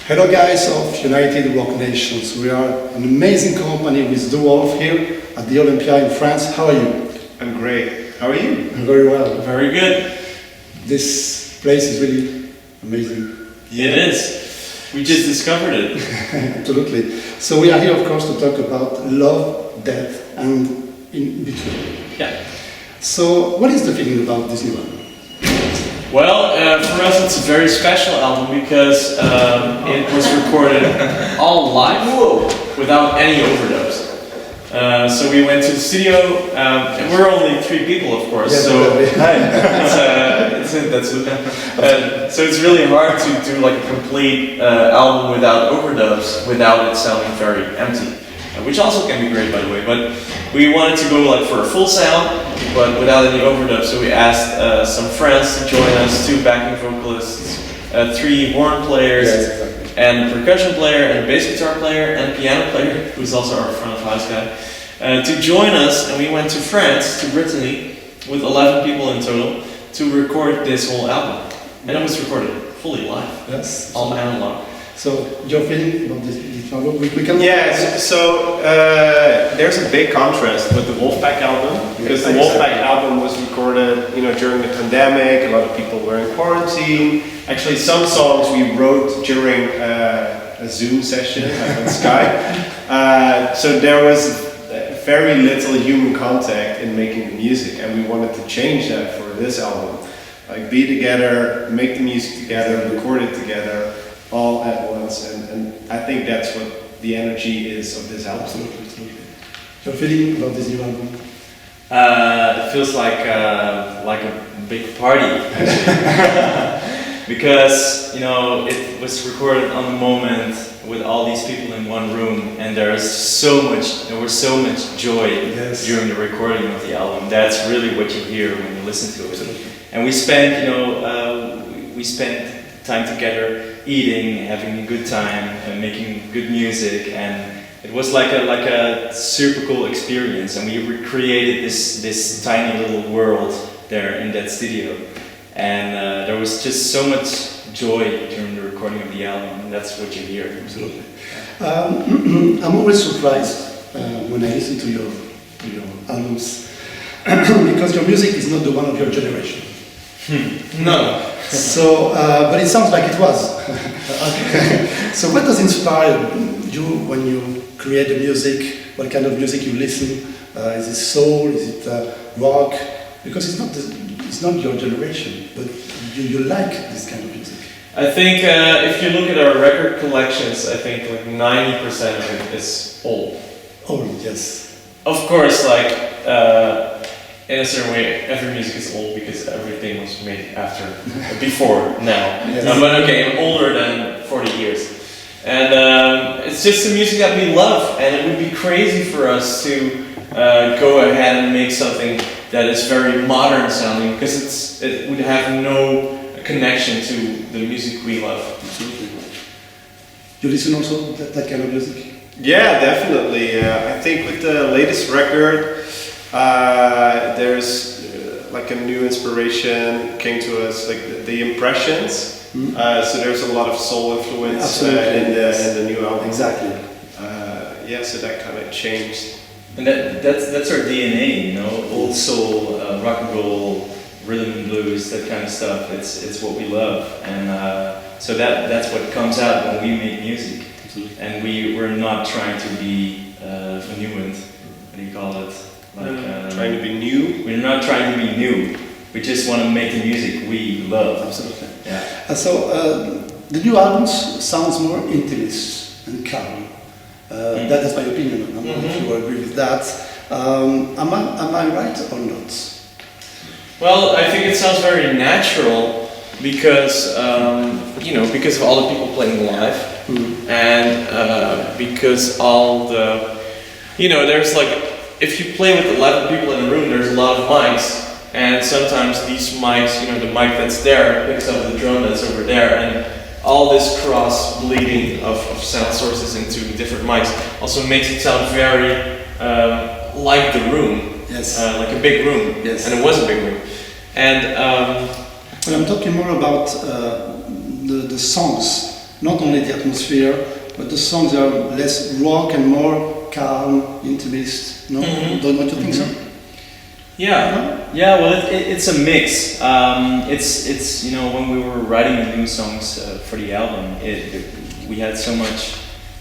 Hello guys of United Rock Nations. We are an amazing company with DeWolff here at the Olympia in France. How are you? I'm great. How are you? I'm very well. Very good. This place is really amazing. It is. We just discovered it. Absolutely. So we are here, of course, to talk about love, death, and in between. Yeah. So, what is the feeling about this new one? Well, for us it's a very special album because it was recorded all live without any overdubs. So we went to the studio, and we're only 3 people, of course. Yeah, So it's really hard to do like a complete album without overdubs, without it sounding very empty, which also can be great, by the way. But we wanted to go like for a full sound, but without any overdubs. So we asked some friends to join us, 2 backing vocalists, 3 horn players, and a percussion player, and a bass guitar player, and a piano player, who's also our front of house guy, to join us. And we went to France, to Brittany, with 11 people in total, to record this whole album. And it was recorded fully live. Yes. All analog. So, your feeling about this album? We can... There's a big contrast with the Wolfpack album, because the Wolfpack album was recorded, during the pandemic. A lot of people were in quarantine. Actually, some songs we wrote during a Zoom session like on Skype. So there was very little human contact in making the music, and we wanted to change that for this album. Like, be together, make the music together, record it together, all at once, and I think that's what the energy is of this album. Absolutely. Your feeling about this new album? It feels like a big party, actually. Because it was recorded on the moment with all these people in one room, and there was so much joy during the recording of the album. That's really what you hear when you listen to it. Absolutely. And we spent time together, eating, having a good time, and making good music, and it was like a super cool experience. And we recreated this tiny little world there in that studio, and there was just so much joy during the recording of the album, and that's what you hear. Absolutely. I'm always surprised when I listen to your albums because your music is not the one of your generation. No. So, but it sounds like it was. So, what does inspire you when you create the music? What kind of music you listen? Is it soul? Is it rock? Because it's not your generation, but you like this kind of music. I think if you look at our record collections, I think like 90% of it is old. Oh yes. Of course, like in a certain way, every music is old because everything was made before now. Yes. But okay, I'm older than 40 years. And it's just the music that we love, and it would be crazy for us to go ahead and make something that is very modern sounding, because it would have no connection to the music we love. Absolutely. You listen also to that kind of music? Yeah, definitely. I think with the latest record, there's like a new inspiration came to us, like the Impressions. So there's a lot of soul influence in the new album. Exactly. So that kind of changed. And that's our DNA, old soul, rock and roll, rhythm and blues, that kind of stuff. It's what we love, and so that's what comes out when we make music. Absolutely. And we're not trying to be vernieuwend. What do you call it? Trying to be new. We're not trying to be new. We just want to make the music we love. Absolutely. Yeah. So the new albums sounds more intimate and calm. That is my opinion. I don't know if you agree with that. Am I right or not? Well, I think it sounds very natural because because of all the people playing live, and because all the there's like, if you play with 11 people in a room, there's a lot of mics, and sometimes these mics, the mic that's there picks up the drum that's over there, and all this cross bleeding of sound sources into different mics also makes it sound very like the room. Yes. Like a big room. Yes. And it was a big room. And Well, I'm talking more about the songs not only the atmosphere, but the songs are less rock and more calm, intimist. No, don't you think so? Yeah. Well, it's a mix. It's you know, when we were writing the new songs for the album, we had so much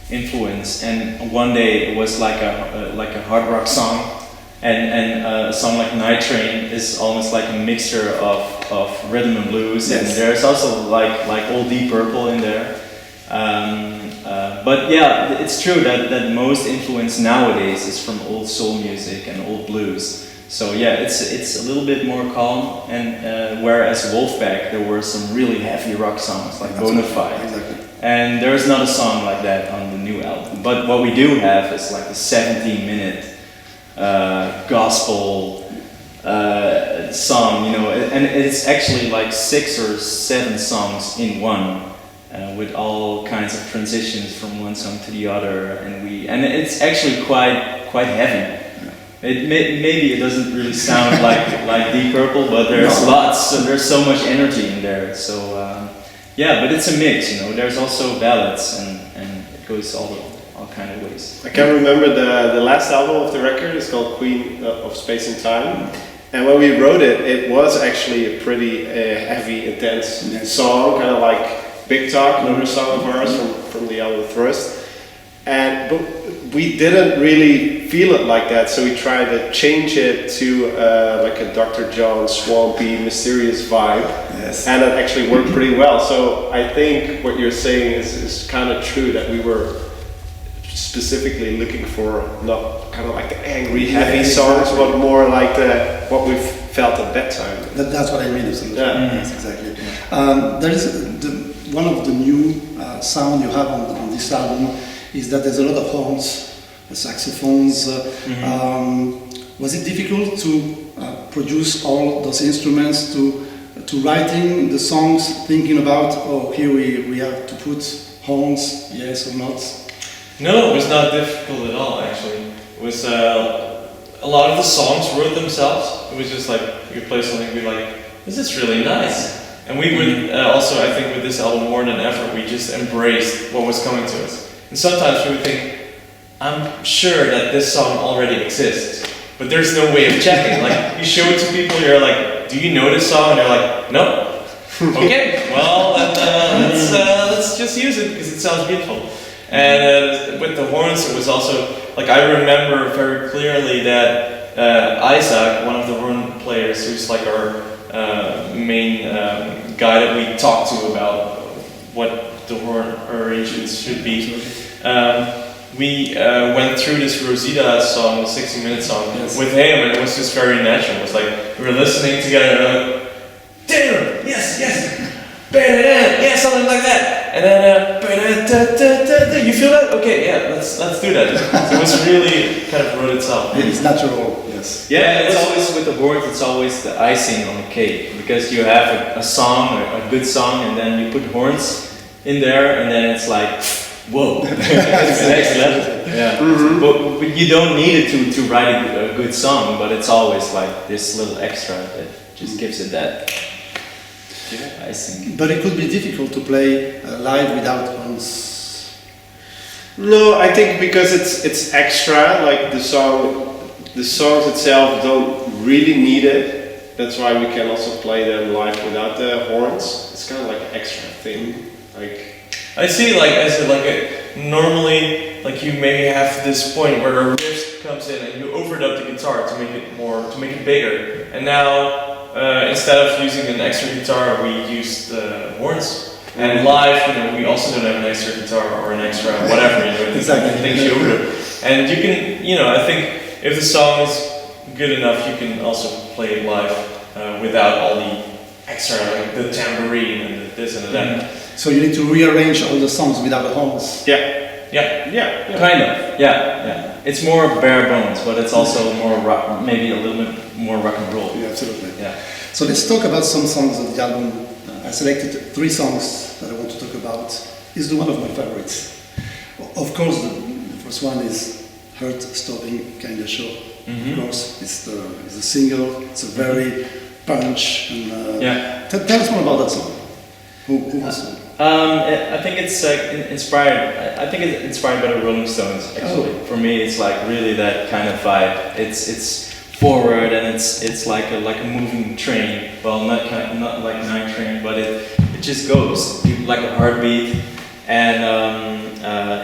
influence, and one day it was like a hard rock song, and a song like Night Train is almost like a mixture of rhythm and blues, and there's also like old Deep Purple in there. But yeah, it's true that most influence nowadays is from old soul music and old blues. So yeah, it's a little bit more calm, and whereas Wolfpack, there were some really heavy rock songs like Bonafide. Exactly. And there's not a song like that on the new album. But what we do have is like a 17-minute gospel song, you know, and it's actually like 6 or 7 songs in one, with all kinds of transitions from one song to the other, and it's actually quite heavy. Maybe it doesn't really sound like Deep Purple, but there's so much energy in there. So yeah, but it's a mix, you know. There's also ballads, and it goes all kind of ways. I can remember the last album of the record is called Queen of Space and Time, and when we wrote it, it was actually a pretty heavy, intense song, kind of like Big Talk, another song of ours from the album Thrust. But we didn't really feel it like that, so we tried to change it to like a Dr. John swampy, mysterious vibe, and it actually worked pretty well. So I think what you're saying is kind of true, that we were specifically looking for not kind of like the angry, heavy songs, but more like what we felt at that time. That's what I mean. Yes, exactly. There is one of the new sound you have on this album is that there's a lot of horns, saxophones. Was it difficult to produce all those instruments, to writing the songs, thinking about, here we have to put horns, yes or not? No, it was not difficult at all, actually. It was a lot of the songs wrote themselves. It was just like, you play something, we'd be like, this is really nice. And we would also, I think with this album more than ever, we just embraced what was coming to us. And sometimes we would think, I'm sure that this song already exists, but there's no way of checking. Like, you show it to people, you're like, do you know this song? And they're like, no. Okay, well, then, let's just use it because it sounds beautiful. And with the horns, it was also, like, I remember very clearly that Isaac, one of the horn players, who's like our main guy that we talk to about what the horn arrangements should be. We went through this Rosita song, the 60-minute song, with him, and it was just very natural. It was like we were listening together, and like, damn, yes, yeah, something like that. And then, you feel that? Okay, yeah, let's do that. So it was really kind of wrote itself. It's natural, yes. Yeah, it's always with the horns. It's always the icing on the cake, because you have a song, a good song, and then you put horns in there, and then it's like, whoa, it's the next level. Yeah. But you don't need it to write a good song, but it's always like this little extra that just gives it that icing. But it could be difficult to play live without horns. No, I think because it's extra, like the songs itself don't really need it. That's why we can also play them live without the horns. It's kind of like an extra thing. Like, I see, like, as normally, like, you maybe have this point where a riff comes in and you overdub the guitar to make it bigger. And now, instead of using an extra guitar, we use the horns. And live, you know, we also don't have an extra guitar or an extra whatever, you know, Exactly. things you overdub. And you can, you know, I think if the song is good enough, you can also play it live without all the extra, like the tambourine and the this and the that. So you need to rearrange all the songs without the horns. Yeah. Kind of, yeah. It's more bare bones, but it's also more rock, maybe a little bit more rock and roll. Yeah, absolutely. Yeah. So let's talk about some songs of the album. I selected 3 songs that I want to talk about. It's one of my favorites. Of course, the first one is Heart Stopping Kind of Show. Of course, it's the single. It's a very punch. And, tell us more about that song. Who was it? I think it's inspired. I think it's inspired by the Rolling Stones. Actually, for me, it's like really that kind of vibe. It's forward and it's like a moving train. Well, not like a night train, but it just goes like a heartbeat. And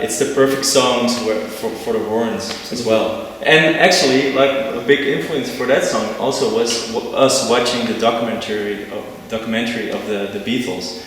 it's the perfect songs for the horns as well. And actually, like a big influence for that song also was us watching the documentary of the Beatles.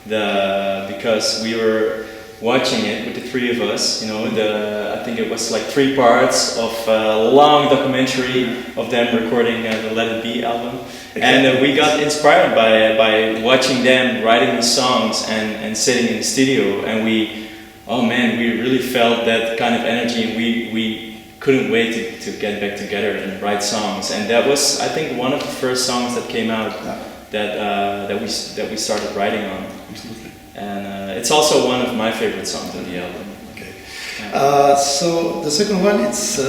Because we were watching it with the three of us, I think it was like 3 parts of a long documentary of them recording the Let It Be album. Exactly. And we got inspired by watching them writing the songs and sitting in the studio, and we really felt that kind of energy, and we couldn't wait to get back together and write songs. And that was, I think, one of the first songs that came out that we started writing on. Absolutely. And it's also one of my favorite songs on the album. Okay. So the second one, it's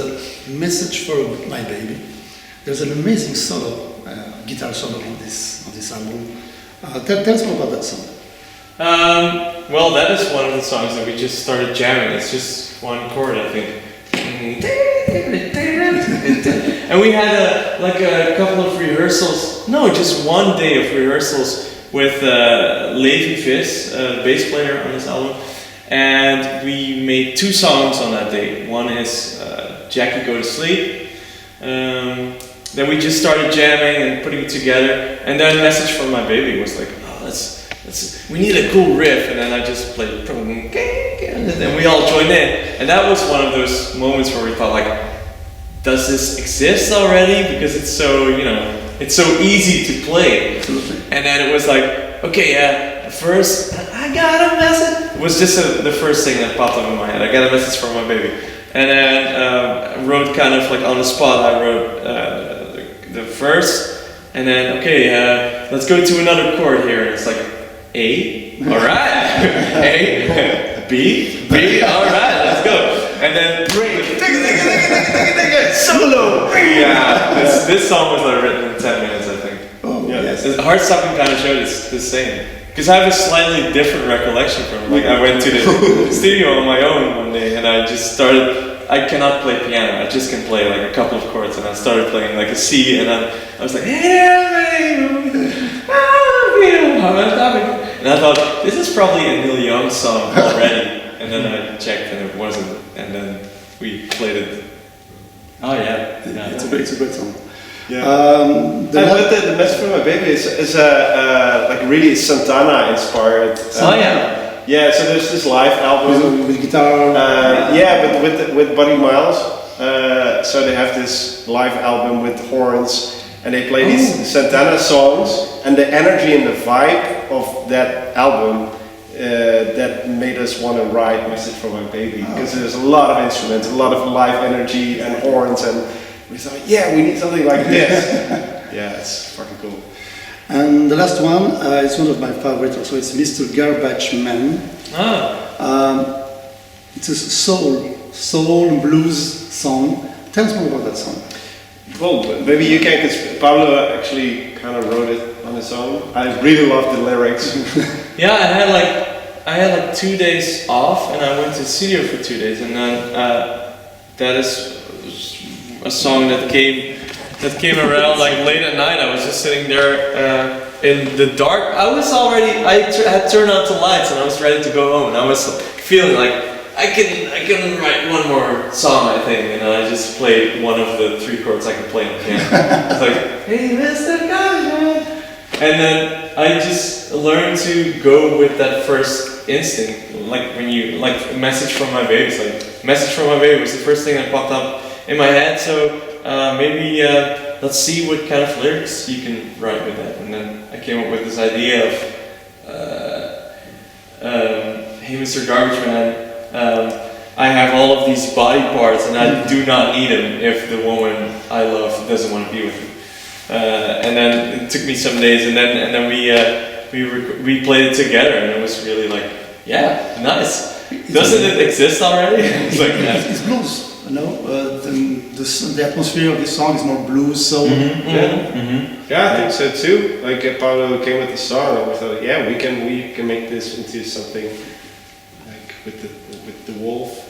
Message for My Baby. There's an amazing solo, guitar solo on this album. Tell us more about that song. Well, that is one of the songs that we just started jamming. It's just one chord, I think. And we had a couple of rehearsals. No, just one day of rehearsals with Levi Vis, bass player on this album, and we made 2 songs on that day. One is Jackie Go to Sleep. Then we just started jamming and putting it together, and then Message from My Baby was like, we need a cool riff, and then I just played, and we all joined in, and that was one of those moments where we thought, like, does this exist already? Because it's so, it's so easy to play. And then it was like, okay, first, I got a message. It was just the first thing that popped up in my head. I got a message from my baby. And then I wrote kind of like on the spot, I wrote the verse. And then, okay, let's go to another chord here. And it's like, A, all right. A, B, all right, let's go. And then break. Solo! Yeah, this song was like written in 10 minutes, I think. Oh, yeah. Yes. The Heart Stopping kind of showed it's the same. Because I have a slightly different recollection from it. Like, I went to the studio on my own one day and I just started. I cannot play piano, I just can play like a couple of chords, and I started playing like a C, and I was like, and I thought, this is probably a Neil Young song already. And then I checked and it wasn't, and then we played it. Oh yeah, It's a great song. Yeah. But the Message from My Baby is like really Santana inspired. Yeah, so there's this live album with guitar. But with Buddy Miles. So they have this live album with horns, and they play these Santana songs, and the energy and the vibe of that album that made us want to write Message from My Baby, because there's a lot of instruments, a lot of live energy and horns, and we thought, we need something like this. Yeah, it's fucking cool. And the last one is one of my favorites also. It's Mr. Garbage Man. It's a soul and blues song. Tell us more about that song. Well, maybe you can, because Pablo actually kind of wrote it on his own. I really love the lyrics. Yeah, I had like 2 days off, and I went to the studio for 2 days, and then that is a song that came around like late at night. I was just sitting there in the dark. I had turned out the lights, and I was ready to go home, and I was feeling like I can write one more song, I think, and I just played one of the 3 chords I could play on piano. It's like, hey, Mr. Garbage. And then I just learned to go with that first instinct, like when you like Message from My Baby. It's like Message from My Baby was the first thing that popped up in my head. So maybe let's see what kind of lyrics you can write with that. And then I came up with this idea of, hey, Mr. Garbage Man. I have all of these body parts, and I do not need them if the woman I love doesn't want to be with me. And then it took me some days, and then we played it together, and it was really like, nice. Doesn't it exist already? It's like it's blues, the the atmosphere of this song is more blues, soul. Yeah, I think so too. Like Paulo came with the song, and we thought, yeah, we can make this into something like with the DeWolff.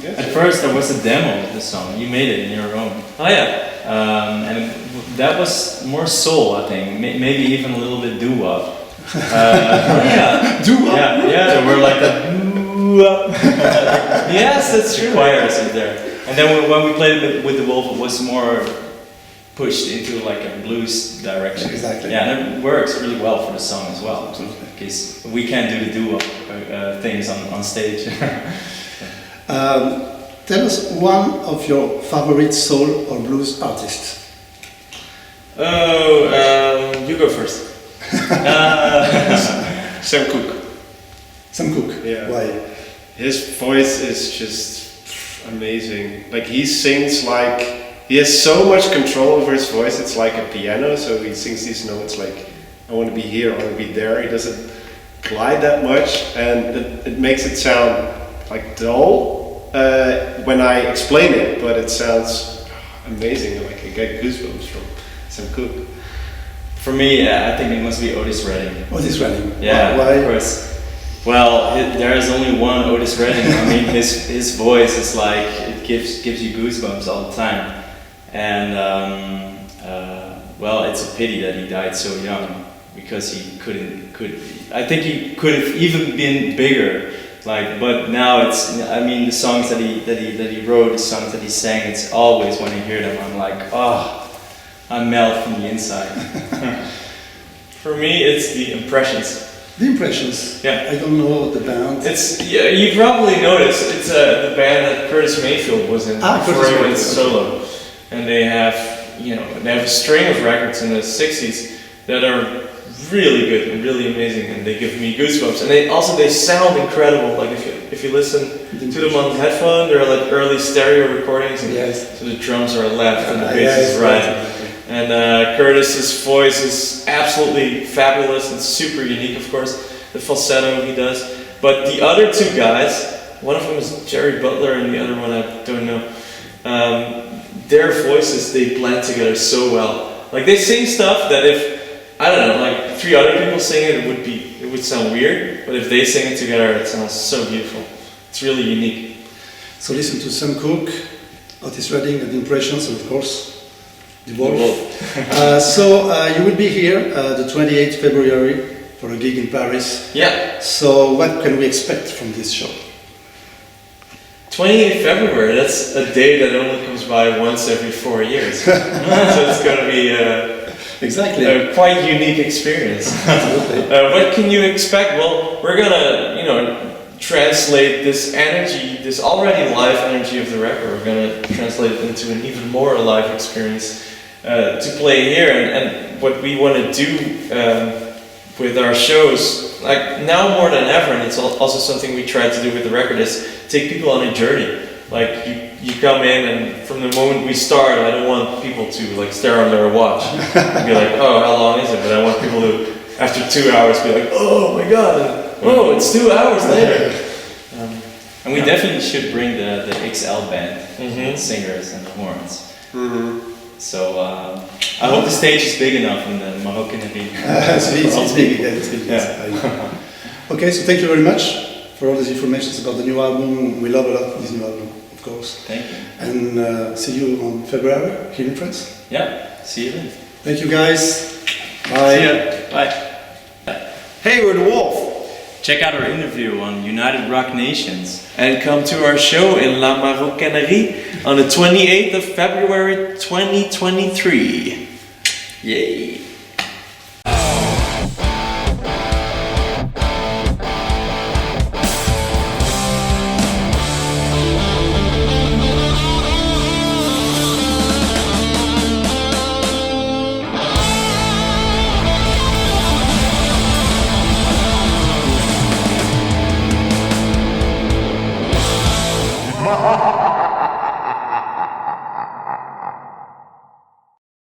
At first, there was a demo of the song. You made it in your own. Oh yeah. And that was more soul, I think. Maybe even a little bit doo-wop. Yeah. Doo-wop? Yeah. So we're like a doo-wop. Yes, that's true. Choirs in there. And then when we played it with DeWolff, it was more pushed into like a blues direction. Exactly. Yeah, and it works really well for the song as well. Because we can't do the doo-wop things on stage. Tell us one of your favorite soul or blues artists. Oh, you go first. Sam Cooke. Sam Cooke. Yeah. Why? His voice is just amazing. Like he sings like he has so much control over his voice. It's like a piano. So he sings these notes like I want to be here, I want to be there. He doesn't glide that much, and it makes it sound like dull when I explain it, but it sounds amazing. Like I get goosebumps from Sam Cooke. For me, I think it must be Otis Redding. Otis Redding. Yeah, Why? of course. Well, there is only one Otis Redding. I mean, his voice is like it gives you goosebumps all the time. And well, it's a pity that he died so young because he I think he could have even been bigger. Like, but now it's. I mean, the songs that he wrote, the songs that he sang. It's always when I hear them, I'm like, oh, I melt from the inside. For me, it's the Impressions. The Impressions. Yeah. I don't know the band. It's you probably noticed it's the band that Curtis Mayfield was in before he went solo, and they have a string of records in the '60s that are really good and really amazing, and they give me goosebumps. And they sound incredible. Like if you listen to them on headphone, they're like early stereo recordings, and Yes. so the drums are left and the bass Yes, is right. exactly. And Curtis's voice is absolutely fabulous and super unique, of course. The falsetto he does. But the other two guys, one of them is Jerry Butler and the other one I don't know. Their voices, they blend together so well. Like they sing stuff that if like three other people sing it, it would sound weird. But if they sing it together, it sounds so beautiful. It's really unique. So listen to Sam Cooke, Otis Redding, and Impressions, and of course, DeWolff. So you will be here the 28th February for a gig in Paris. Yeah. So what can we expect from this show? 28th February, that's a day that only comes by once every 4 years. So it's going to be Exactly. a quite unique experience. What can you expect? Well, we're going to, translate this energy, this already live energy of the record, we're going to translate it into an even more alive experience to play here. And what we want to do with our shows, like now more than ever, and it's also something we try to do with the record, is take people on a journey. Like you come in, and from the moment we start, I don't want people to like stare on their watch and be like, oh, how long is it? But I want people to, after 2 hours, be like, oh my god, and, oh, it's 2 hours later. And we definitely should bring the XL band, Mhm. the singers and the horns. Mm-hmm. So I hope the stage is big enough in the Mahogany. It's big again. It's big. Yeah. Okay, so thank you very much for all these informations about the new album. We love a lot this new album, of course. Thank you. And see you on February here in France. Yeah, see you then. Thank you guys. Bye. See ya. Bye. Hey, we're DeWolff. Check out our interview on United Rock Nations. And come to our show in La Maroquinerie on the 28th of February 2023. Yay!